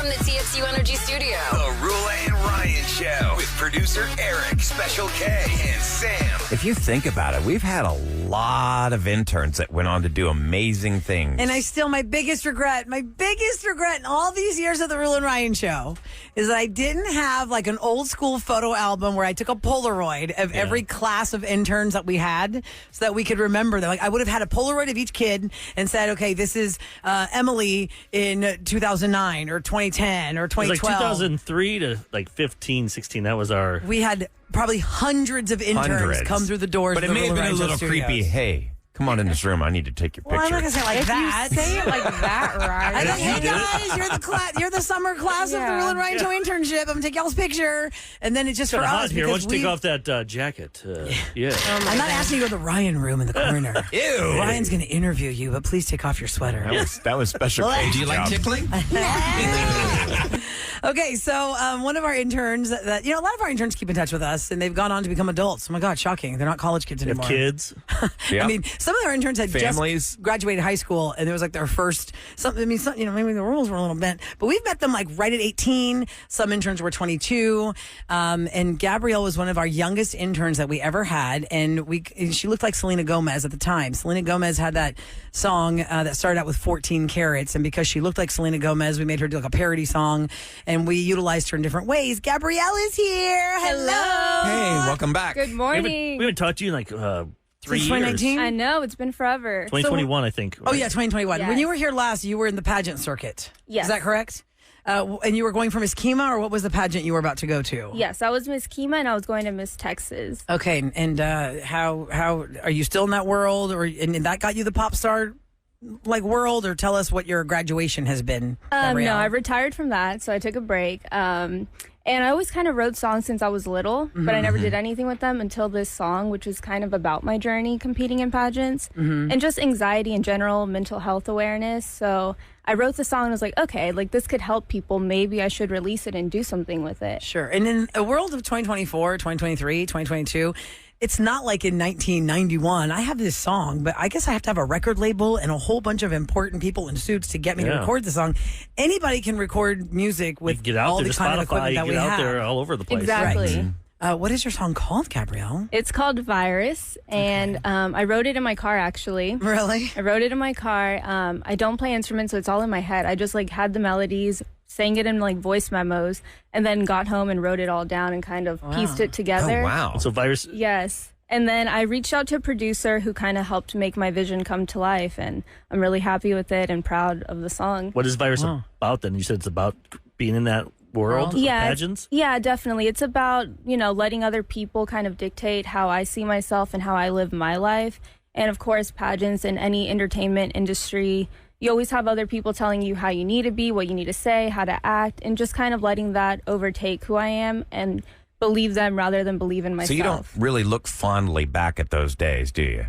from the TXU Energy Studio. The Roula and Ryan Show with producer Eric, Special K, and Sam. If you think about it, we've had a lot of interns that went on to do amazing things. And my biggest regret in all these years of the Roula and Ryan Show is that I didn't have like an old school photo album where I took a Polaroid of every class of interns that we had so that we could remember them. Like I would have had a Polaroid of each kid and said, okay, this is Emily in 2009 or 2010 or 2012. It was like 2003 to like 15, 16. That was our... We had probably hundreds of interns come through the doors. But it may have been a little creepy. Hey, come on in this room. I need to take your picture. Well, I'm not going to say it like that. Say it like that, right? I know, hey guys, you're the summer class of the Roula and Ryan Show internship. I'm going to take y'all's picture. And then it's just for us. Here. Why don't you take off that jacket? I'm not asking you to go to the Ryan room in the corner. Ew. Ryan's going to interview you, but please take off your sweater. That was special. Do you like tickling? Okay, so one of our interns that a lot of our interns keep in touch with us, and they've gone on to become adults. Oh my God, shocking! They're not college kids anymore. Kids. I mean, some of our interns had families just graduated high school, and it was like their first. Maybe the rules were a little bent, but we've met them like right at 18. Some interns were 22, and Gabrielle was one of our youngest interns that we ever had, and she looked like Selena Gomez at the time. Selena Gomez had that song that started out with 14 carats, and because she looked like Selena Gomez, we made her do like a parody song. And we utilized her in different ways. Gabrielle is here. Hello. Hey, welcome back. Good morning. We haven't talked to you in like 3 years. 2019? I know, it's been forever. 2021, I think. Right? Oh, yeah, 2021. Yes. When you were here last, you were in the pageant circuit. Yes. Is that correct? And you were going for Miss Kima, or what was the pageant you were about to go to? Yes, I was Miss Kima, and I was going to Miss Texas. Okay, and how are you still in that world, and that got you the pop star world, or tell us what your graduation has been? No, I retired from that, so I took a break. And I always kind of wrote songs since I was little, but I never did anything with them until this song, which is kind of about my journey competing in pageants and just anxiety in general, mental health awareness. So I wrote the song and was like, okay, this could help people. Maybe I should release it and do something with it. Sure. And in a world of 2024, 2023, 2022, it's not like in 1991. I have this song, but I guess I have to have a record label and a whole bunch of important people in suits to get me to record the song. Anybody can record music with all the kind of equipment that we have. Get out there all over the place. Exactly. Right. What is your song called, Gabrielle? It's called Virus, and I wrote it in my car, actually. Really? I wrote it in my car. I don't play instruments, so it's all in my head. I just had the melodies, sang it in voice memos, and then got home and wrote it all down and kind of pieced it together. Oh, wow. So Virus... Yes. And then I reached out to a producer who kind of helped make my vision come to life, and I'm really happy with it and proud of the song. What is Virus about then? You said it's about being in that world of pageants? Yeah, definitely. It's about, letting other people kind of dictate how I see myself and how I live my life. And of course, pageants in any entertainment industry, you always have other people telling you how you need to be, what you need to say, how to act, and just kind of letting that overtake who I am and believe them rather than believe in myself. So you don't really look fondly back at those days, do you?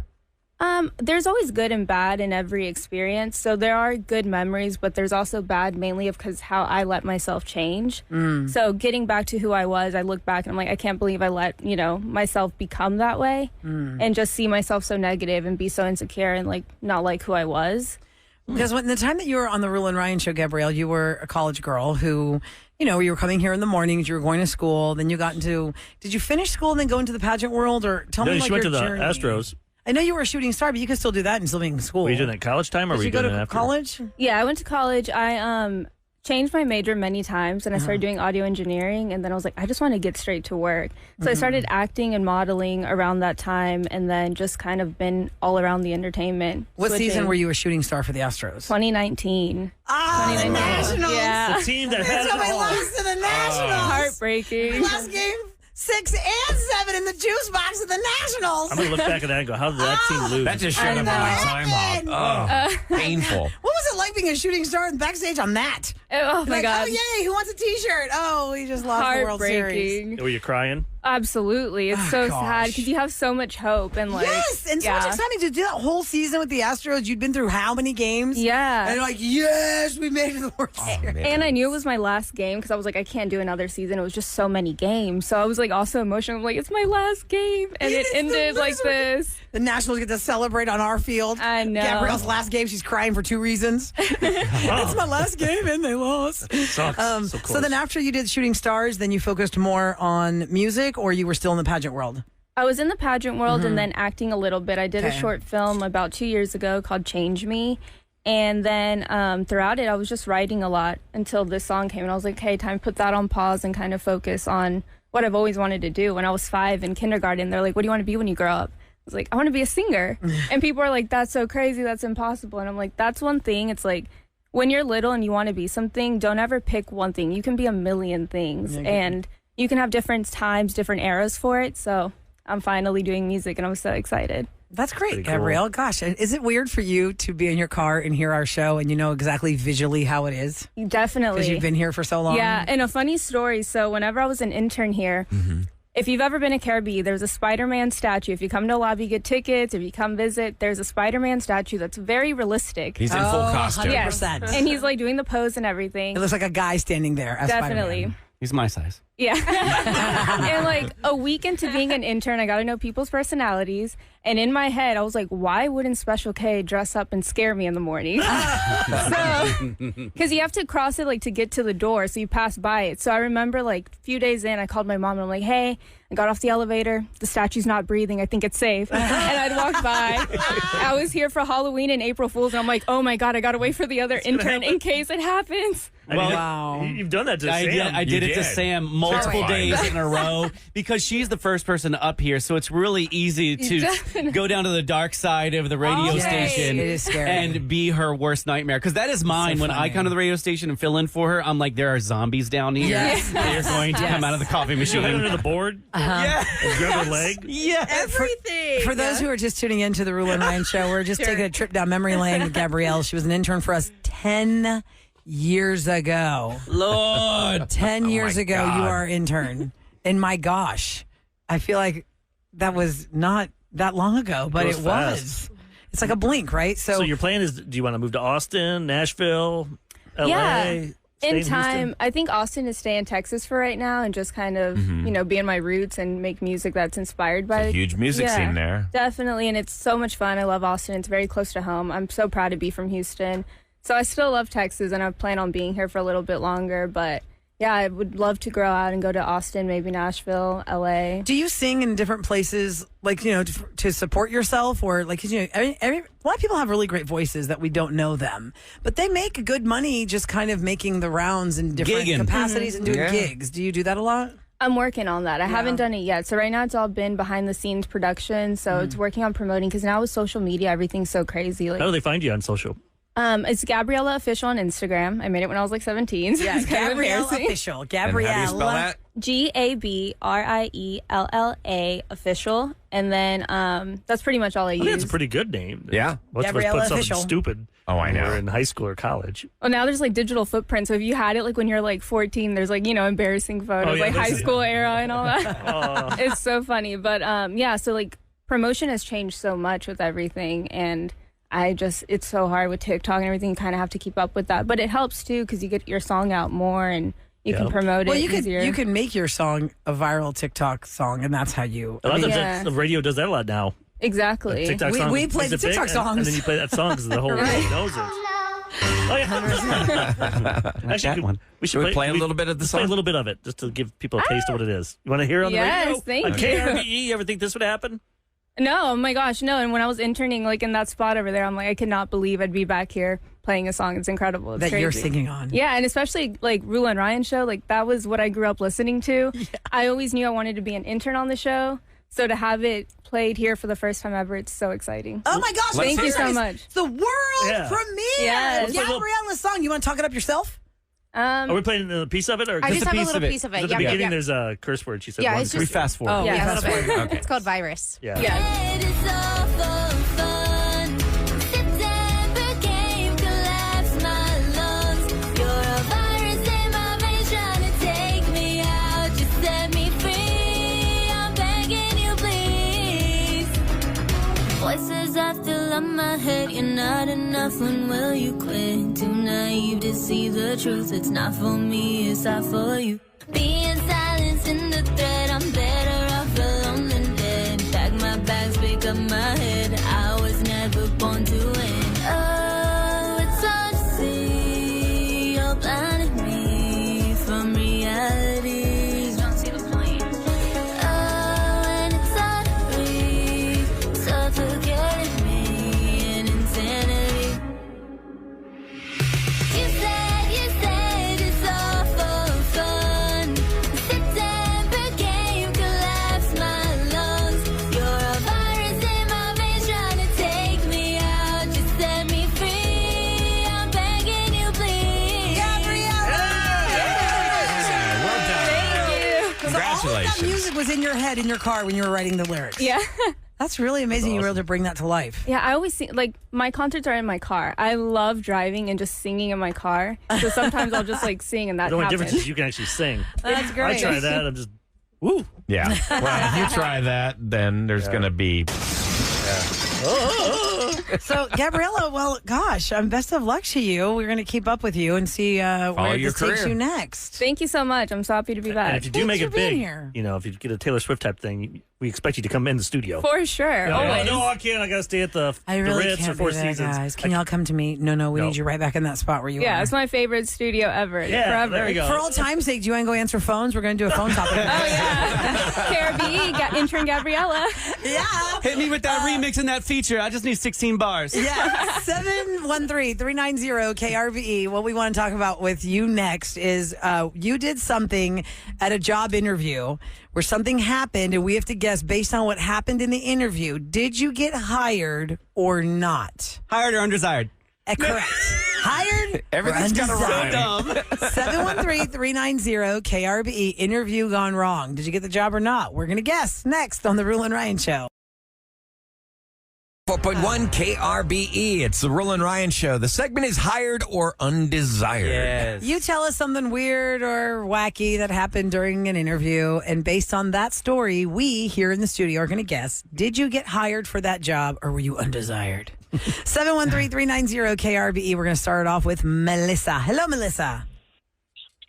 There's always good and bad in every experience. So there are good memories, but there's also bad, mainly because how I let myself change. So getting back to who I was, I look back and I'm like, I can't believe I let, myself become that way and just see myself so negative and be so insecure and not like who I was. Because when the time that you were on the Roula and Ryan show, Gabrielle, you were a college girl who, you were coming here in the mornings, you were going to school, then you got into, did you finish school and then go into the pageant world, or tell me she went your to the journey? Astros. I know you were a shooting star, but you could still do that and still be in school. Were you doing that college time, or were you doing it after? Did you go to college? Yeah, I went to college. I changed my major many times, and I started doing audio engineering, and then I was like, I just want to get straight to work. So I started acting and modeling around that time, and then just kind of been all around the entertainment. What season were you a shooting star for the Astros? 2019. The Nationals! Yeah. The team that has That's how we lost to the Nationals! Heartbreaking. Last game, 6 and 7 in the juice box of the Nationals. I'm going to look back at that and go, how did that team lose? That just showed up on my time hop. Oh, painful. What was it like being a shooting star and backstage on that? Oh, my God. Oh, yay, who wants a T-shirt? Oh, we just lost the World Series. Heartbreaking. Were you crying? Absolutely. It's so gosh. sad because you have so much hope and like Yes, and so much exciting to do that whole season with the Astros. You'd been through how many games? Yeah. And you're like, yes, we made it to the World Series. And I knew it was my last game because I was like, I can't do another season. It was just so many games. So I was like also emotional. I'm like, it's my last game. And it ended like this. The Nationals get to celebrate on our field. I know. Gabriella's last game, she's crying for 2 reasons. It's my last game and they lost. Sucks. So So then after you did Shooting Stars, then you focused more on music or you were still in the pageant world? I was in the pageant world and then acting a little bit. I did a short film about 2 years ago called Change Me. And then throughout it, I was just writing a lot until this song came. And I was like, hey, time to put that on pause and kind of focus on what I've always wanted to do. When I was 5 in kindergarten, they're like, what do you want to be when you grow up? I was like, I want to be a singer. And people are like, that's so crazy. That's impossible. And I'm like, that's one thing. It's like, when you're little and you want to be something, don't ever pick one thing. You can be a million things. And you can have different times, different eras for it. So I'm finally doing music and I'm so excited. That's great, Pretty cool. Gabrielle. Gosh, is it weird for you to be in your car and hear our show and you know exactly visually how it is? Definitely. Because you've been here for so long. Yeah, and a funny story. So whenever I was an intern here, if you've ever been to Krbe, there's a Spider-Man statue. If you come to the lobby, get tickets. If you come visit, there's a Spider-Man statue that's very realistic. He's in full costume. 100%. Yes. And he's like doing the pose and everything. It looks like a guy standing there as Definitely. Spider-Man. He's my size. Yeah. And like a week into being an intern, I got to know people's personalities. And in my head, I was like, why wouldn't Special K dress up and scare me in the morning? Because you have to cross it like to get to the door. So you pass by it. So I remember like a few days in, I called my mom and I'm like, hey, I got off the elevator. The statue's not breathing. I think it's safe. And I'd walk by. I was here for Halloween and April Fool's. And I'm like, oh my God, I got to wait for the other intern in case it happens. Well, Wow. You've done that to I Sam. did it to did. Sam multiple Terrifying. days in a row because she's the first person up here. So it's really easy to go down to the dark side of the radio Okay. station It is scary. and be her worst nightmare. Because that is mine. When I come to the radio station and fill in for her, I'm like, there are zombies down here. Yes. They're going to come out of the coffee You machine. go under the board Yeah. and grab her leg. Yes. For those who are just tuning into the Roula and Ryan show, we're just taking a trip down memory lane with Gabrielle. She was an intern for us 10 years ago. Lord. 10 years my ago, God. you are our intern. And my gosh, I feel like that was not that long ago, but Goes it fast. was. It's like a blink, right? So your plan is, do you want to move to Austin, Nashville, LA? Yeah. stay In Houston? time, I think Austin is stay in Texas for right now and just kind of, be in my roots and make music that's inspired by A huge music scene there. Definitely, and it's so much fun. I love Austin. It's very close to home. I'm so proud to be from Houston. So I still love Texas, and I plan on being here for a little bit longer. But yeah, I would love to grow out and go to Austin, maybe Nashville, LA. Do you sing in different places, like, to support yourself? Or, like, a lot of people have really great voices that we don't know them, but they make good money just kind of making the rounds in different Gigging. capacities and doing Yeah. gigs. Do you do that a lot? I'm working on that. I haven't done it yet. So right now it's all been behind the scenes production. So it's working on promoting because now with social media, everything's so crazy. Like, How do they find you on social? it's Gabriella Official on Instagram. I made it when I was like 17. So Yeah, it's kind of Gabrielle embarrassing. Official. And Gabriella. how do you spell that? GABRIELLA Official. And then that's pretty much all I I use. think it's a pretty good name. Yeah. Most of us Gabriella put something Official. stupid Oh, I when know. we're in high school or college. Well, now there's like digital footprint. So if you had it like when you're like 14, there's like, embarrassing photos, yeah, like high those- school era and all that. It's so funny. But yeah, so like promotion has changed so much with everything. And it's so hard with TikTok and everything. You kind of have to keep up with that. But it helps too because you get your song out more and you can promote Well, it you easier. can make your song a viral TikTok song, and that's how you. A lot of times Yeah. the radio does that a lot now. Exactly. TikTok We- songs we play is the it big, TikTok songs. and then you play that song because the whole world knows it. Oh yeah. Actually, that one. we should Should we play a little bit of the let's play a song? little bit of it just to give people a taste of what it is. You want to hear it on the Yes, radio? thank on you. KRBE, you ever think this would happen? No, oh my gosh, no. And when I was interning like in that spot over there, I'm like, I could not believe I'd be back here playing a song. It's incredible. It's that crazy. you're singing on. Yeah, and especially like Roula and Ryan show, like that was what I grew up listening to. I always knew I wanted to be an intern on the show. So to have it played here for the first time ever, it's so exciting. Oh my gosh! Thank you so guys, much. The world Yeah. premiere. Yes. Gabriella's song. You want to talk it up yourself? Are we playing a piece of it? Or I just a have a piece little of it. piece of at it. the Yeah, beginning, yeah. there's a curse word. She said Yeah, one it's curse We just- word. fast forward. Oh, Yeah, yeah, that's that's fine. right. Okay. It's called Virus. Yeah. Yeah. It is all for fun. September came, collapsed my lungs. You're a virus in my veins trying to take me out. Just set me free. of my head. You're not enough, when will you quit? Too naive to see the truth. It's not for me, it's not for you. Being silenced in the thread, I'm better off alone than dead. Pack my bags, pick up my head. I was never born to win. Oh, it's hard to see. You're blinding me from reality. Don't see the point. Oh, and it's hard to breathe. Suffocating me in insanity. You said it's all for fun. September came, collapsed my lungs. You're a virus in my veins trying to take me out. Just set me free. I'm begging you, please. Well done. Thank you. Congratulations. All of that music was in your head in your car when you were writing the lyrics. Yeah. That's really amazing you were able to bring that to life. Yeah, I always sing, like, my concerts are in my car. I love driving and just singing in my car. So sometimes I'll just, like, sing and that The only happens. difference is you can actually sing. That's great. I try that. I'm just, woo. Yeah. Well, if you try that, then there's going to be. So, Gabriella, well, gosh, best of luck to you. We're going to keep up with you and see where your this takes career. you next. Thank you so much. I'm so happy to be back. And if you do Thanks make for it being big, here. if you get a Taylor Swift type thing, we expect you to come in the studio. For sure. Always. No, I can't. I got to stay at the I really Ritz can't or Four be there, Seasons. guys. Can y'all come to me? No, we No. need you right back in that spot where you Yeah, are. it's my favorite studio ever. Yeah, Forever. there you go. For all time's sake, do you want to go answer phones? We're going to do a phone topic. Oh, yeah. Krbe, intern Gabriella. Yeah. Hit me with that remix and that feature. I just need 16 bars. Yeah, 713-390-KRVE. What we want to talk about with you next is you did something at a job interview where something happened, and we have to guess based on what happened in the interview. Did you get hired or not? Hired or undesired? Correct. Hired. Everything's got a undesired. rhyme. 713-390-KRVE. Interview gone wrong. Did you get the job or not? We're going to guess next on the Roula and Ryan Show. 4.1 KRBE. It's the Roula and Ryan Show. The segment is hired or undesired. Yes. You tell us something weird or wacky that happened during an interview, and based on that story, we here in the studio are going to guess, did you get hired for that job or were you undesired? 713-390-KRBE. We're going to start off with Melissa. Hello, Melissa.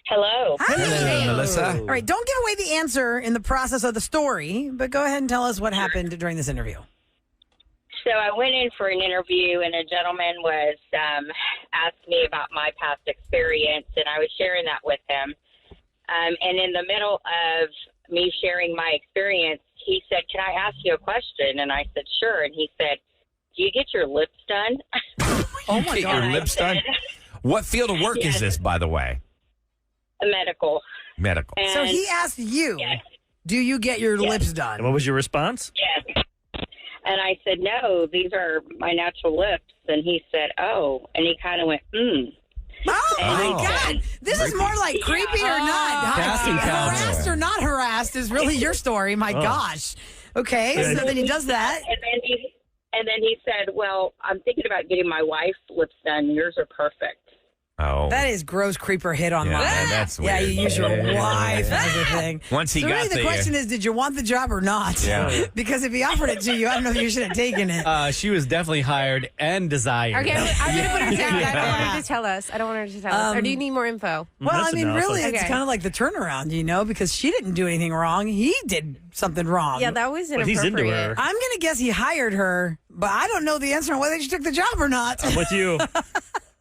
Hello. Hi. Hello, Melissa. All right, don't give away the answer in the process of the story, but go ahead and tell us what happened during this interview. So I went in for an interview, and a gentleman was asked me about my past experience, and I was sharing that with him. And in the middle of me sharing my experience, he said, "Can I ask you a question?" And I said, "Sure." And he said, "Do you get your lips done?" Oh, my Get God. your lips done. What field of work is Yes. this, by the way? Medical. Medical. And So he asked you, Yes. do you get your lips And done? what was your response? Yes. And I said, "No, these are my natural lips." And he said, "Oh." And he kind of went, Oh, my Oh. God. This is more like creepy or not. Casting couch. Harassed or not harassed is really your story. My gosh. Okay, so then he does that. And then he said, "Well, I'm thinking about getting my wife's lips done. Yours are perfect." Oh. That is gross creeper hit on Yeah, mine. that's Yeah, weird. you use your Yeah. wife and everything. Once he so got really the the- question is, did you want the job or not? Yeah. Because if he offered it to you, I don't know if you should have taken it. She was definitely hired and desired. Okay, I'm going to put her down. I don't want Yeah. her to tell us. I don't want her to tell us. Or do you need more info? Well, That's I mean, enough. really, it's Okay. kind of like the turnaround, because she didn't do anything wrong. He did something wrong. Yeah, that was But he's inappropriate. into her. I'm going to guess he hired her, but I don't know the answer on whether she took the job or not. I'm with you.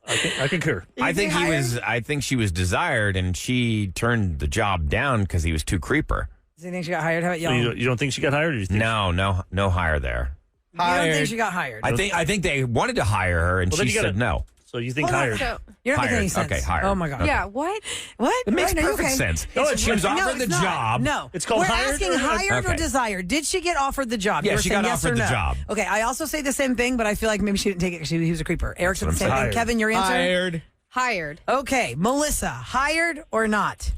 I concur. I think hired? I think she was desired, and she turned the job down because he was too creeper. Do you think she got hired? How about So y'all? you don't think she got hired? Or do you think No hire there. You don't think Hired. she got hired? I think they wanted to hire her, and Well, then she you gotta- said no. So you think Hold on, hired? So, You're not making Hired. any sense. Okay, hired. Oh, my God. yeah, what? What? It makes Right, no, perfect okay. sense. No, she was offered the it's not. job. No. It's called We're hired asking or- hired or Okay. desired. Did she get offered the job? Yeah, You were she saying got yes offered or the no. job. Okay, I also say the same thing, but I feel like maybe she didn't take it because he was a creeper. Eric said the That's same what I'm thing. saying. Kevin, your answer? Hired. Hired. Okay, Melissa, hired or not?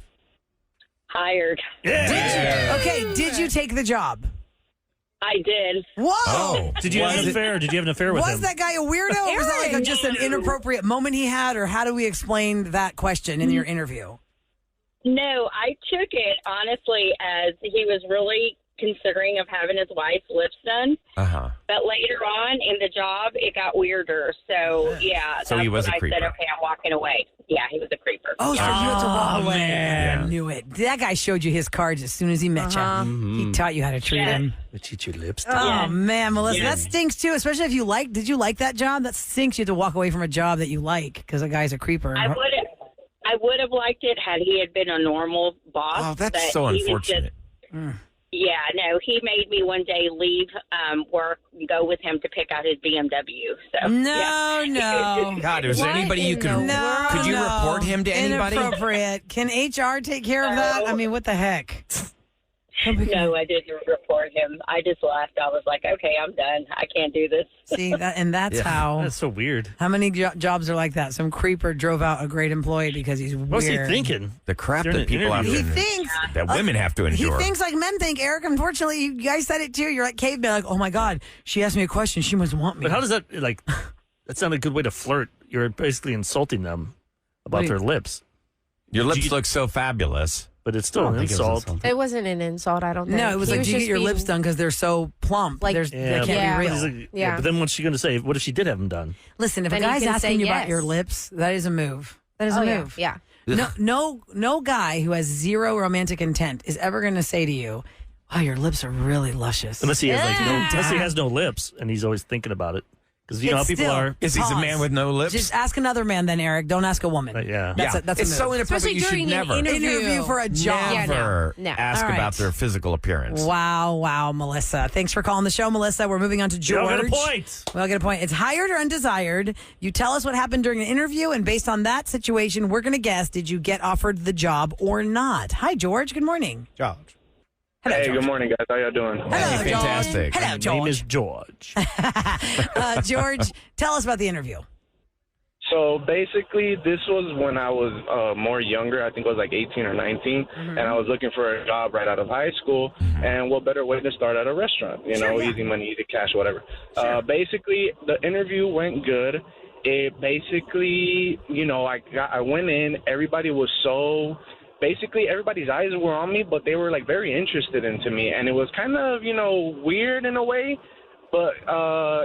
Hired. Yeah. Okay, did you take the job? I did. Whoa! Oh. Did you have an affair? Did you have an affair with Was him? that guy a weirdo? Or was that like just an inappropriate moment he had? Or how do we explain that question in your interview? No, I took it honestly as he was really considering of having his wife's lips done. Uh-huh. But later on in the job, it got weirder. So, yeah, So that's he was when a I creeper. said, okay, I'm walking away. Yeah, he was a creeper. Oh, so you had to walk away. man. I knew it. That guy showed you his cards as soon as he met you. He taught you how to treat him. They teach you lips. Oh, man, Melissa, that stinks too, especially if did you like that job? That stinks you have to walk away from a job that you like because a guy's a creeper. I would have liked it had he had been a normal boss. Oh, that's but so he was unfortunate. Yeah, no, he made me one day leave work and go with him to pick out his BMW. So No. God, is there anybody you could could you report him to anybody? Inappropriate. Can HR take care of that? I mean, what the heck? No, I didn't report him. I just left. I was like, okay, I'm done. I can't do this. See, that's how. That's so weird. How many jobs are like that? Some creeper drove out a great employee because he's weird. What's he thinking? The crap During that people an have interview. to He thinks that women have to he endure. thinks like men think. Eric, unfortunately, you guys said it too. You're like caveman. Like, oh my god, she asked me a question. She must want me. But how does that, like, that's not a good way to flirt. You're basically insulting them about their lips. Your lips look so fabulous. But it's still an insult. It wasn't an insult, I don't think. No, it was He like, do you just get your lips being- done because they're so plump? Like- They can't be real. He's like, Yeah. But then what's she going to say? What if she did have them done? Listen, if Then a you guy's can asking say you about yes. your lips, that is a move. That is a move. Yeah. No guy who has zero romantic intent is ever going to say to you, "Wow, your lips are really luscious." Unless he has unless he has no lips and he's always thinking about it. Because you know how It's people still- are. Is he a man with no lips? Just ask another man, then Eric. Don't ask a woman. Yeah. That's a it's move. so inappropriate. Especially You should during an never, Interview for a job. Yeah, never no. ask All right. about their physical appearance. Wow, Melissa. Thanks for calling the show, Melissa. We're moving on to You George. don't get a point. We all get a point. It's hired or undesired. You tell us what happened during an interview, and based on that situation, we're going to guess, did you get offered the job or not? Hi, George. Good morning. George. Hello, Hey, George. good morning, guys. How y'all doing? Hello, Hey, George. fantastic. Hello, My name George. is George. George, tell us about the interview. So basically, this was when I was more younger. I think I was like 18 or 19, and I was looking for a job right out of high school. And what better way to start at a restaurant? You know, easy money, easy cash, whatever. Basically, the interview went good. It basically, you know, I went in. Everybody was basically everybody's eyes were on me, but they were like very interested into me, and it was kind of, you know, weird in a way, but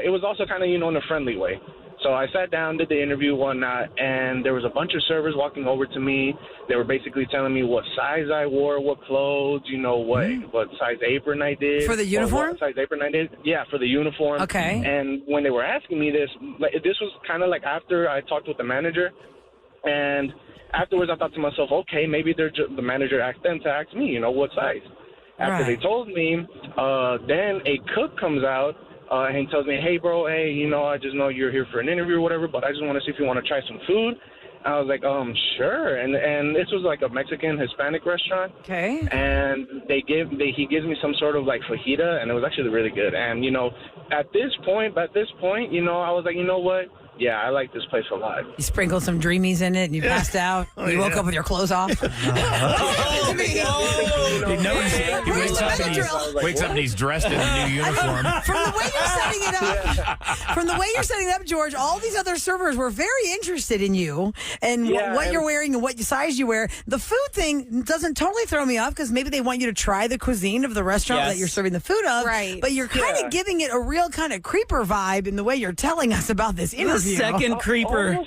it was also kind of, you know, in a friendly way. So I sat down, did the interview, whatnot, and there was a bunch of servers walking over to me. They were basically telling me what size I wore, what clothes, you know, what size apron I did. For the or uniform? What size apron I did. Yeah, for the uniform. Okay. And when they were asking me this was kind of like after I talked with the manager, and afterwards I thought to myself, okay, maybe the manager asked them to ask me, you know, what size. After they told me, then a cook comes out. And he tells me, hey, bro, hey, you know, I just know you're here for an interview or whatever, but I just want to see if you want to try some food. I was like, sure. And this was like a Mexican, Hispanic restaurant. Okay. And he gives me some sort of like fajita, and it was actually really good. And, you know, at this point, you know, I was like, you know what? Yeah, I like this place a lot. You sprinkled some dreamies in it and you passed out. You woke up with your clothes off. He wakes up and he's dressed in a new uniform. From the way you're setting it up, George, all these other servers were very interested in you and what you're wearing and what size you wear. The food thing doesn't totally throw me off because maybe they want you to try the cuisine of the restaurant that you're serving the food of. Right. But you're kind of giving it a real kind of creeper vibe in the way you're telling us about this interview. Second creeper.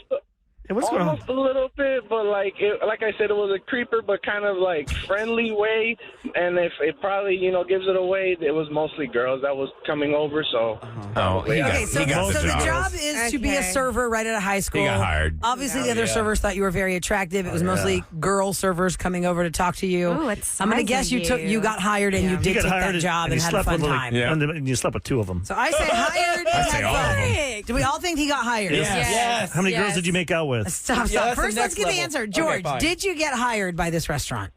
Almost a little bit, but like I said, it was a creeper, but kind of like friendly way. And if it probably, you know, gives it away, it was mostly girls that was coming over. So, so the job is to be a server right out of high school. He got hired. Obviously, the other servers thought you were very attractive. It was mostly girl servers coming over to talk to you. Ooh, I'm going to guess you got hired and you did take that job and had a fun time. And you slept with two of them. So I say hired. I say all of them. Do we all think he got hired? Yes. How many girls did you make out with? Stop. Yeah, that's First, the let's next get the level. answer. George, Okay, fine. did you get hired by this restaurant?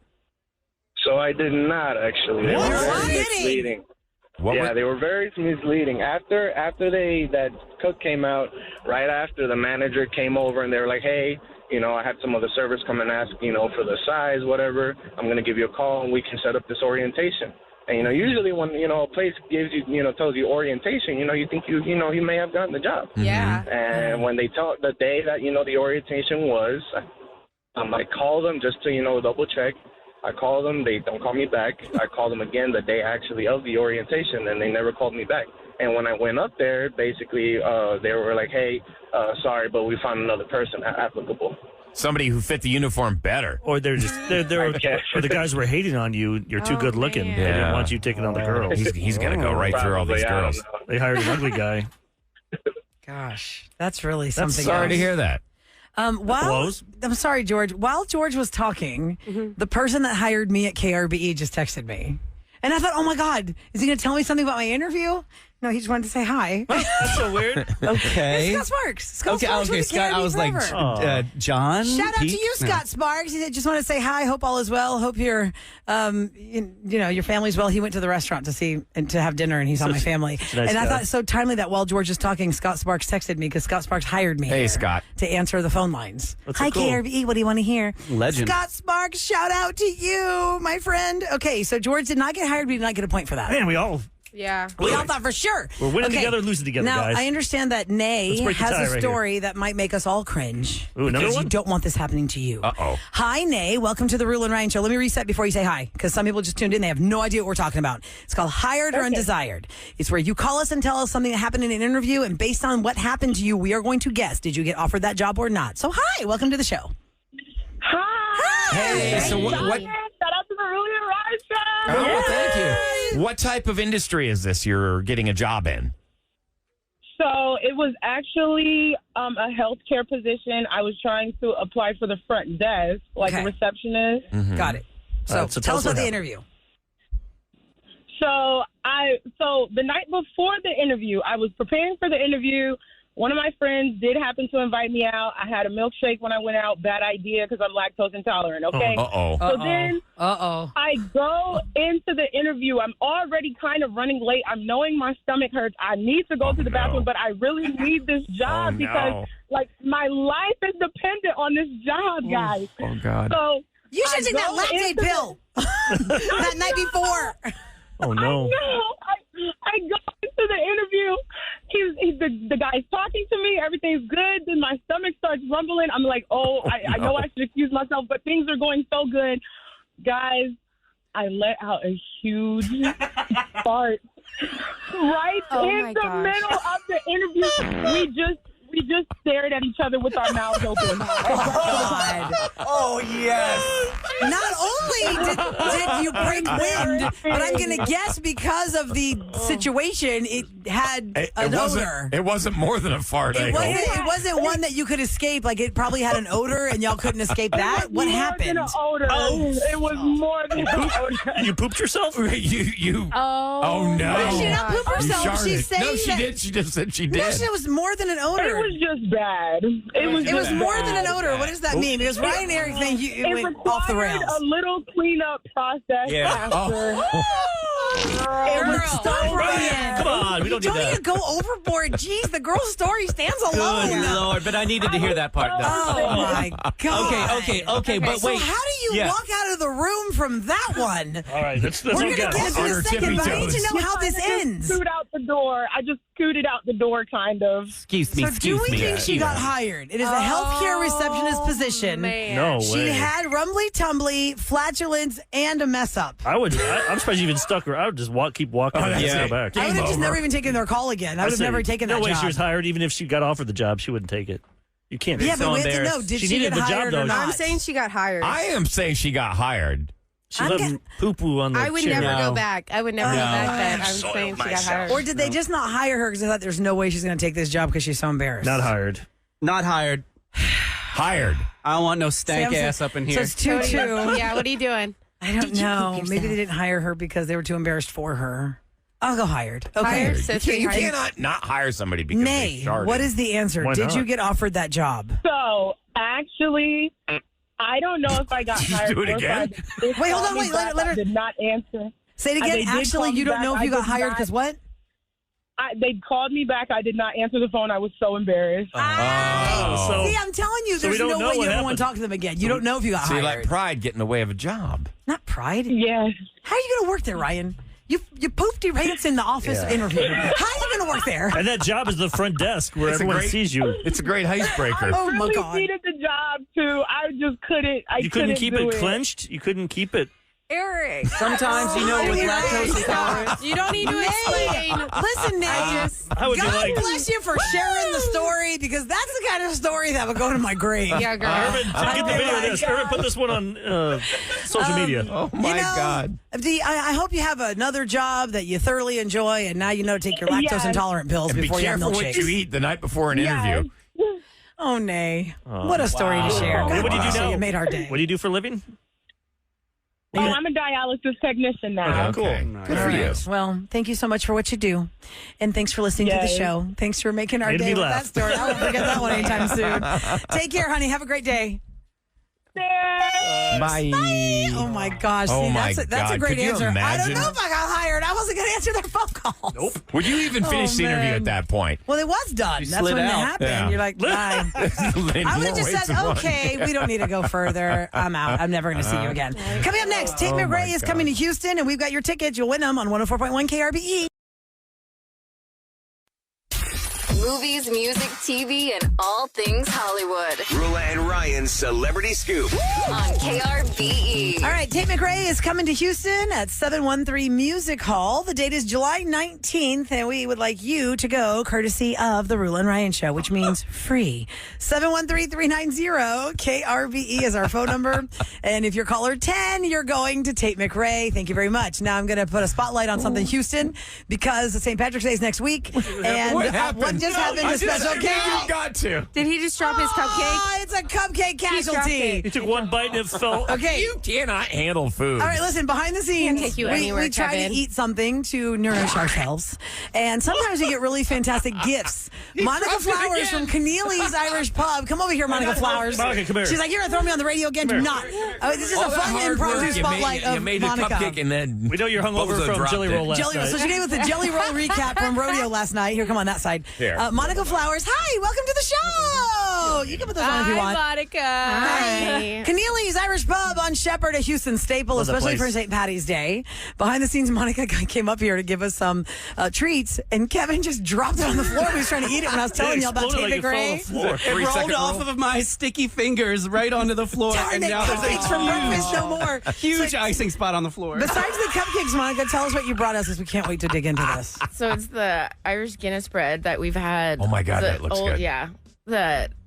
So I did not actually. They were very misleading. They were very misleading. After that cook came out, right after the manager came over and they were like, hey, you know, I had some of the servers come and ask, you know, for the size, whatever. I'm going to give you a call and we can set up this orientation. And, you know, usually when, you know, a place gives you, you know, tells you orientation, you know, you think you may have gotten the job. Yeah. And when they told the day that, you know, the orientation was, I called them just to, you know, double check. I call them, they don't call me back. I call them again the day actually of the orientation, and they never called me back. And when I went up there, basically, they were like, hey, sorry, but we found another person applicable. Somebody who fit the uniform better. Or they're just or the guys were hating on you. You're too good looking. man. They didn't want you taking on the girls. He's going to go right through all these Probably, I girls. don't know. They hired an ugly guy. Gosh, that's really something. Sorry to else. hear that. Blows? I'm sorry, George. While George was talking, the person that hired me at KRBE just texted me. And I thought, oh my God, is he going to tell me something about my interview? No, he just wanted to say hi. That's so weird. Okay. Scott Sparks. Scott Okay, Sparks with the Scott. I KRBE was like, forever. John. Shout out Pete? to you, No. Scott Sparks. He said, just want to say hi. Hope all is well. Hope your, your family's well. He went to the restaurant to see and to have dinner, and he saw my family. nice and I guy. thought so timely that while George is talking, Scott Sparks texted me because Scott Sparks hired me. Hey, here Scott. to answer the phone lines. That's so Hi, cool. KRBE. What do you want to hear? Legend. Scott Sparks. Shout out to you, my friend. Okay, so George did not get hired. We did not get a point for that. Man, we all Yeah. We all thought for sure. We're winning together, losing together, now, guys. I understand that Nay Let's break the has tie a right story that might make us all cringe. Ooh, another because one? you don't want this happening to you. Uh-oh. Hi, Nay. Welcome to the Roula and Ryan Show. Let me reset before you say hi, because some people just tuned in. They have no idea what we're talking about. It's called Hired or Undesired. It's where you call us and tell us something that happened in an interview, and based on what happened to you, we are going to guess, did you get offered that job or not? So, hi. Welcome to the show. Hi. Hey, so what? Shout out to the Roula and Ryan Show. Oh, well, thank you. What type of industry is this you're getting a job in? So it was actually a healthcare position. I was trying to apply for the front desk, like a receptionist. Got it. So, so tell us what about the happened. interview. So the night before the interview, I was preparing for the interview. One of my friends did happen to invite me out. I had a milkshake when I went out. Bad idea because I'm lactose intolerant. Okay. Uh-oh. So then I go into the interview. I'm already kind of running late. I'm knowing my stomach hurts. I need to go to the bathroom, but I really need this job because, like, my life is dependent on this job, guys. Oh, God. So You should take that go lactate into pill that night before. Oh, no. I go into the interview. The guy's talking to me. Everything's good. Then my stomach starts rumbling. I'm like, I know I should excuse myself, but things are going so good. Guys, I let out a huge fart right in the middle of the interview. We just stared at each other with our mouths open. God. Oh, yes. Not only did you break wind, but I'm going to guess because of the situation, it had an odor. It wasn't more than a fart, I hope. It wasn't one that you could escape. Like, it probably had an odor and y'all couldn't escape that. What happened? It was more than an odor. You pooped yourself? You. Oh, no. Did she not poop You herself? She's sharted. saying No, she that- did. She just said she did. No, it was more than an odor. It was just bad. It was more bad. than an odor. What does that mean? Because Ryan and Eric think it It went off the required rails. a little cleanup process after. It was so Ryan. Come on, we don't need Don't need that. to go overboard. Jeez, the girl's story stands alone. Good Lord, but I needed to hear that part, though. Oh my God. Okay, but So wait. how do you walk out of the room from that one? All right, let's We're all going to guess. guess in On a her second, tippy but I need to toes. know how this ends. Scoot out the door. I just scooted out the door, kind of. Excuse me, So do excuse we me. think she got hired? It is a healthcare receptionist position. Man. No She way. had rumbly tumbly, flatulence, and a mess up. I'm surprised you even stuck her. I would just keep walking and yeah. go back. I would have just over. never even taken their call again. I would have say, never taken that no way job. she was hired. Even if she got offered the job, she wouldn't take it. You can't. Yeah, It's but so we have to know, embarrassed. did She she needed get the job, hired though. or not? I'm saying she got hired. I am saying she got hired. She I'm let get- him poo-poo on the I would chair. never No. go back. I would never go back then. I'm saying she got hired. Or did they just not hire her because they thought there's no way she's going to take this job because she's so embarrassed? Not hired. Not hired. Hired. I don't want no stank Sam's- ass up in So here. it's 2-2. Yeah, what are you doing? I don't know. Maybe they didn't hire her because they were too embarrassed for her. I'll go hired. Okay. Hired? So You, it's getting you hired. cannot not hire somebody because Nay, they sharted. what is the answer? Why Did not? you get offered that job? So, actually, I don't know if I got hired. do it or if again? if Wait, hold on, called me wait, let her- back, let her- I did not answer. Say it They again. did Actually, call me you don't back. know if I you got did hired not- because what? They called me back. I did not answer the phone. I was so embarrassed. So See, I'm telling you, so we there's don't no know way you what ever want happened. to talk to them again. You don't know if you got So you hired. let pride get in the way of a job. Not pride. Yes. How are you going to work there, Ryan? You pooped your pants in the office interview. How are you going to work there? And that job is the front desk where everyone sees you. It's a great icebreaker. Oh my really God! needed the job too. I just couldn't. You couldn't keep do it clenched? You couldn't keep it. Eric. Sometimes, with lactose intolerance. You don't need to explain. Listen, Nate. How would you God like? bless you for sharing the story because that's the kind of story that would go to my grave. Yeah, girl. Urban, get the video of this. Urban, put this one on social media. Oh, my God. I hope you have another job that you thoroughly enjoy, and now you know to take your lactose intolerant pills And be before you have careful what you milkshakes. eat the night before an interview. Oh, Nay. What a story to share. God What do you bless do now? You made our day. What do you do for a living? Oh, I'm a dialysis technician now. Okay. Good for you. Well, thank you so much for what you do. And thanks for listening to the show. Thanks for making our Made day me with laugh. that story. I won't forget that one anytime soon. Take care, honey. Have a great day. Bye. Oh, my gosh. Oh, See, my that's a God. great Could you answer. I don't imagine? know if I got hired. I wasn't going to answer their phone calls. Nope. Would you even finish the interview man. at that point? Well, it was done. That's slid when it out. happened. Yeah. You're like, bye. I would have just said, More ways okay, we don't need to go further. I'm out. I'm never going to see you again. Coming up next, Tate McRae is coming to Houston, and we've got your tickets. You'll win them on 104.1 KRBE. Movies, music, TV, and all things Hollywood. Roula and Ryan's Celebrity Scoop. On KRBE. All right, Tate McRae is coming to Houston at 713 Music Hall. The date is July 19th, and we would like you to go courtesy of the Roula and Ryan Show, which means free. 713-390-KRBE is our phone number. And if you're caller 10, you're going to Tate McRae. Thank you very much. Now I'm going to put a spotlight on something Houston because St. Patrick's Day is next week. And What happened? just happened to Special K. You got to. Did he just drop his cupcake? It's a cupcake casualty. He took one bite and it fell. Okay. You cannot handle food. All right, listen, behind the scenes, take you we anywhere, try Kevin. to eat something to nourish ourselves. And sometimes we get really fantastic gifts. Monica dropped it Flowers again. from Keneally's Irish Pub. Come over here, Monica Flowers. Monica, come here. She's like, you're going to throw me on the radio again? Do not. This is All a that fun hard impromptu work, spotlight you of made Monica. a cupcake and then We know you're hungover Bozo from dropped Jelly it. Roll last Jelly roll. night. So she gave us the Jelly Roll recap from Rodeo last night. Here, come on that side. Here. Monica Flowers, hi, welcome to the show. You can put those on if you want. Monica. Hi. Keneally's Irish Pub on Shepherd, a Houston staple, Love that especially for place. St. Patty's Day. Behind the scenes, Monica came up here to give us some treats, and Kevin just dropped it on the floor. He was trying to eat it when I was telling you about exploded Tate like McRae. it fell on the floor. It rolled 3-second off roll. of my sticky fingers right onto the floor. Darn and it, now there's cupcakes a from breakfast no more. huge So, icing spot on the floor. besides the cupcakes, Monica, tell us what you brought us, because we can't wait to dig into this. So it's the Irish Guinness bread that we've had. Oh my God, the that looks old, good. Yeah,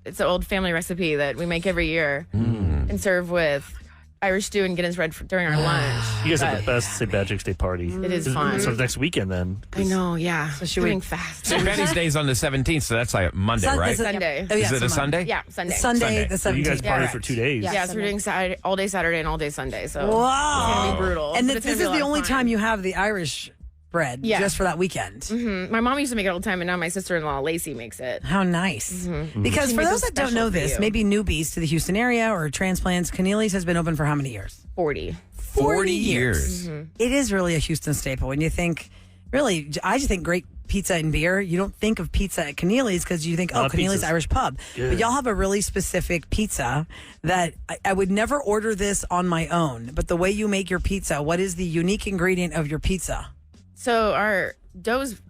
it's an old family recipe that we make every year and serve with Irish stew and Guinness bread during our lunch. You guys have the But best St. Patrick's Day party. It is fun. So next weekend then. I know, yeah. So should Moving we- fast. St. Patty's Day's on the 17th, so that's like Monday, Sun- right? is it- Sunday. Oh, yeah, Is it a so Sunday? Yeah, Sunday. Sunday, the 17th. So you guys party correct. for 2 days. Yeah, so we're doing Saturday, all day Saturday and all day Sunday. So Wow. it's gonna be brutal. And but this it's is gonna be a the lot of only fun. time you have the Irish bread, Yeah. just for that weekend. Mhm. My mom used to make it all the time, and now my sister-in-law Lacey makes it. How nice. Because She for makes those it that don't know special for this, you. maybe newbies to the Houston area or transplants, Keneally's has been open for how many years? 40. 40 years. It is really a Houston staple. When you think, really, I just think great pizza and beer. You don't think of pizza at Keneally's because you think, oh, Keneally's pizzas. Irish Pub. Good. But y'all have a really specific pizza that I would never order this on my own. But the way you make your pizza, what is the unique ingredient of your pizza? So our dough's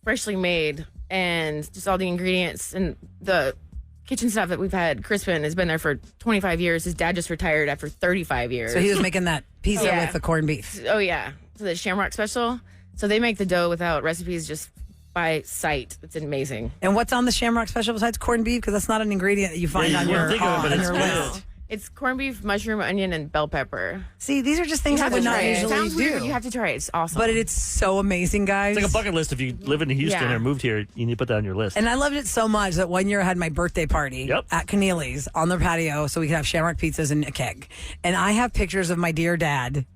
freshly made, and just all the ingredients and the kitchen staff that we've had. Crispin has been there for 25 years. His dad just retired after 35 years. So he was making that pizza Yeah. with the corned beef. Oh yeah, so the Shamrock Special. So they make the dough without recipes, just by sight. It's amazing. And what's on the Shamrock Special besides corned beef? Because that's not an ingredient that you find Yeah, on you your, wouldn't think of it, but on it's your good. list. It's corned beef, mushroom, onion, and bell pepper. See, these are just things You I have would to not try it. usually Sounds do. weird, but you have to try it. It's awesome. But it's so amazing, guys. It's like a bucket list. If you live in Houston Yeah. or moved here, you need to put that on your list. And I loved it so much that one year I had my birthday party Yep. at Keneally's on their patio so we could have Shamrock pizzas and a keg. And I have pictures of my dear dad.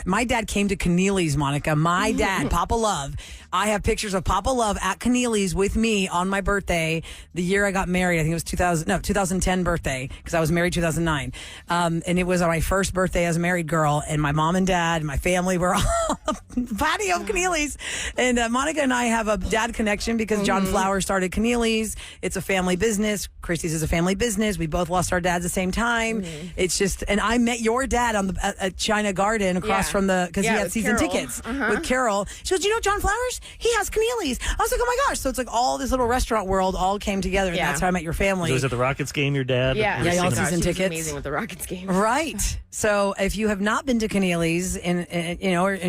My dad came to Keneally's, Monica. My dad, Papa Love. I have pictures of Papa Love at Keneally's with me on my birthday, the year I got married. I think it was 2010 birthday, because I was married 2009. And it was on my first birthday as a married girl. And my mom and dad and my family were all the patio of Keneally's. And Monica and I have a dad connection because John Flowers started Keneally's. It's a family business. Christie's is a family business. We both lost our dads at the same time. It's just, and I met your dad on at China Garden across from because he had season tickets with Carol. She goes, you know John Flowers? He has Keneally's. I was like, oh my gosh. So it's like all this little restaurant world all came together. And that's how I met your family. So was at the Rockets game, your dad? Yeah, y'all had season he was tickets. amazing with the Rockets game. Right. So if you have not been to Keneally's and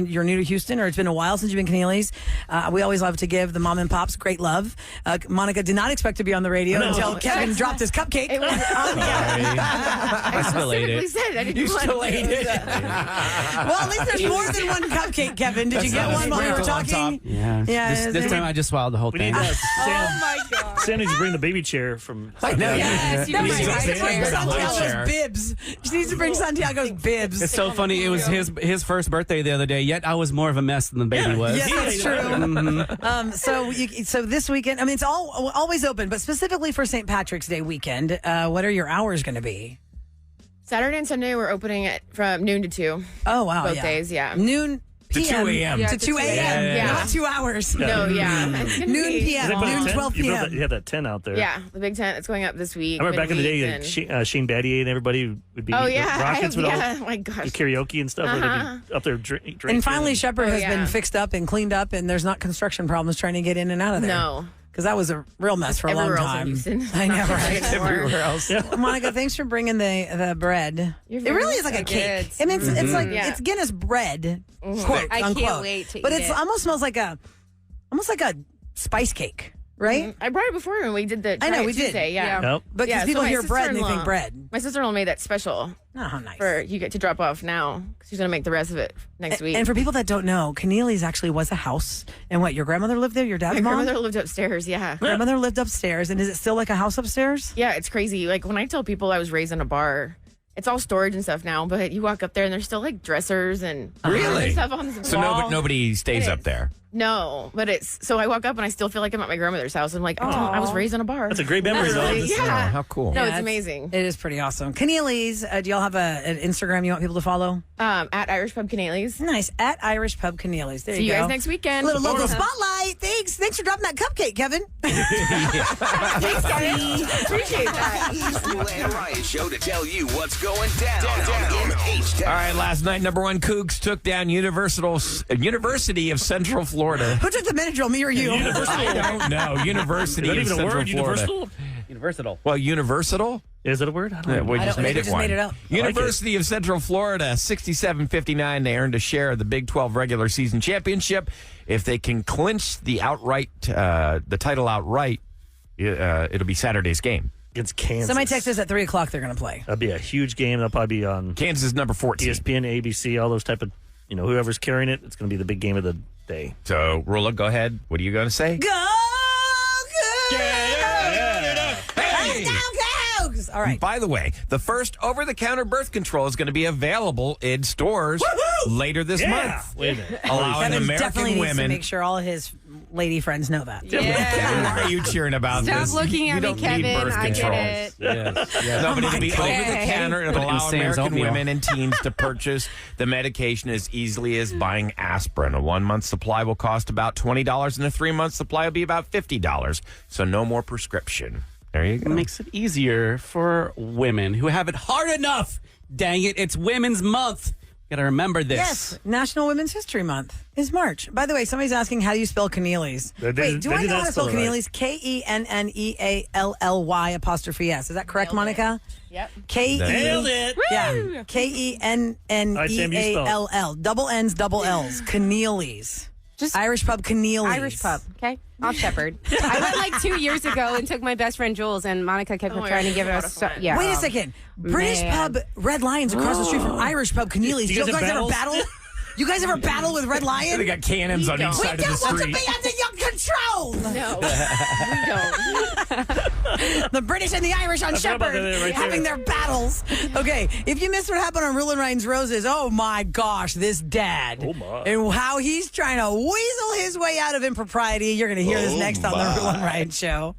you're new to Houston or it's been a while since you've been Keneally's, we always love to give the mom and pops great love. Monica did not expect to be on the radio until Kevin dropped his cupcake. It was I still ate it. Said I didn't You still ate it. Well, at least there's more than one cupcake, Kevin. Did you get one while we were talking? Yeah. This time I just swallowed the whole We thing. need Sam. Oh my God. Sam needs to bring the baby chair from. I know. Yes, you That need was to just to bring chair. Santiago's bibs. She needs to bring Santiago's bibs. It's so funny. It was his first birthday the other day, yet I was more of a mess than the baby was. Yes, that's true. So this weekend, I mean, it's always open, but specifically for St. Patrick's Day weekend, what are your hours going to be? Saturday and Sunday we're opening it from noon to 2. Oh, wow. Both days, yeah. Noon To 2 p.m. a.m. To 2 a.m. Yeah. Not 2 hours. No, yeah. It's gonna Noon be p.m. Is that by the Noon, 10? 12 You built p.m. that- You had that tent out there. Yeah, the big tent that's going up this week. I remember back in the day, midweek, Shane Battier and everybody would be. Oh, yeah. Rockets would all Oh, my gosh. do karaoke and stuff. Where they'd be up there drinking. And finally, Shepherd has yeah. been fixed up and cleaned up, and there's not construction problems trying to get in and out of there. No. Because that was a real mess for a long Everywhere else in time. Houston. I know, Not right? Everywhere else. Monica, thanks for bringing the bread. You're It very really is like a welcome. cake. It's I mean, it's like Yeah. it's Guinness bread, quote I unquote. can't wait to but eat it it. almost smells like a spice cake, right? I brought it before when we did the I know, Try It we did. Tuesday, yeah. Nope. But because Yeah, people so my hear bread and they think sister-in-law- bread. My sister-in-law made that special Oh, how nice. for you get to drop off now because she's going to make the rest of it next week. And for people that don't know, Keneally's actually was a house. And what, your grandmother lived there? Your dad's my mom? grandmother lived upstairs, yeah. Grandmother lived upstairs. And is it still like a house upstairs? Yeah, it's crazy. Like when I tell people I was raised in a bar, it's all storage and stuff now, but you walk up there and there's still like dressers and Really? stuff on the So wall. nobody stays It up is. there. No, but it's so I walk up and I still feel like I'm at my grandmother's house. I'm like, oh, I was raised in a bar. That's a great memory, though. Really- Oh, yeah. how cool. No, Yeah, it's amazing. It is pretty awesome. Keneally's, do y'all have an Instagram you want people to follow? At Irish Pub Keneally's. Nice. At Irish Pub Keneally's. There See you you go. guys next weekend. Little local spotlight. Thanks for dropping that cupcake, Kevin. Thanks, guys. Appreciate that. Roula and Ryan show to tell you what's going down in H-Town. All right, last night, number one Cougs took down University of Central Florida. Who took the Benadryl, me or you? I don't know. University Is that of even a Central word? Florida. Universal? Universal. Well, Universal? Is it a word? I don't Yeah, know. we just made it one. up. University of Central Florida, 67-59. They earned a share of the Big 12 regular season championship. If they can clinch the title outright, it'll be Saturday's game. Against Kansas. Somebody text us at 3 o'clock. They're going to play. That'd be a huge game. They'll probably be on Kansas number 14. ESPN, ABC, all those type of, whoever's carrying it. It's going to be the big game of the day. So, Roula, go ahead. What are you going to say? Go, Hey! Cougs! All right. By the way, the first over-the-counter birth control is going to be available in stores later this month. Wait a minute. Allowing Kevin American definitely needs to women. make sure all of his lady friends know that. Kevin, why are you cheering about Stop this? looking You at me, don't need Kevin. birth I control. get it. No, but it'll be over the counter. It'll Put it in allow Sam's American oatmeal. women and teens to purchase the medication as easily as buying aspirin. A 1-month supply will cost about $20, and a 3-month supply will be about $50. So no more prescription. There you It go. makes it easier for women who have it hard enough. Dang it, it's Women's Month. Gotta remember this. Yes, National Women's History Month is March. By the way, somebody's asking, how do you spell Keneally's? Wait, do I know how to spell Keneally's? Kenneneally''S. Is that correct, Monica? Yep. Nailed it. Yeah. Kenneall. Double N's, double L's. Keneally's. Just Irish Pub Keneally's. Irish pub, okay? Off Shepherd. I went like 2 years ago and took my best friend Jules, and Monica kept trying to give us. Yeah. Wait a second. British Man. Pub Red Lions across the street from Irish Pub Keneally's. You You guys guys have ever battles? battle? You guys ever battle with Red Lion? They got cannons on each We side of the don't want to street. be under your control. No, we don't. The British and the Irish on That's right about Shepherd that right having there. their battles. Okay, if you missed what happened on Roula and Ryan's Roses, oh my gosh, this dad. Oh, my. And how he's trying to weasel his way out of impropriety. You're going to hear this next on the Roula and Ryan show.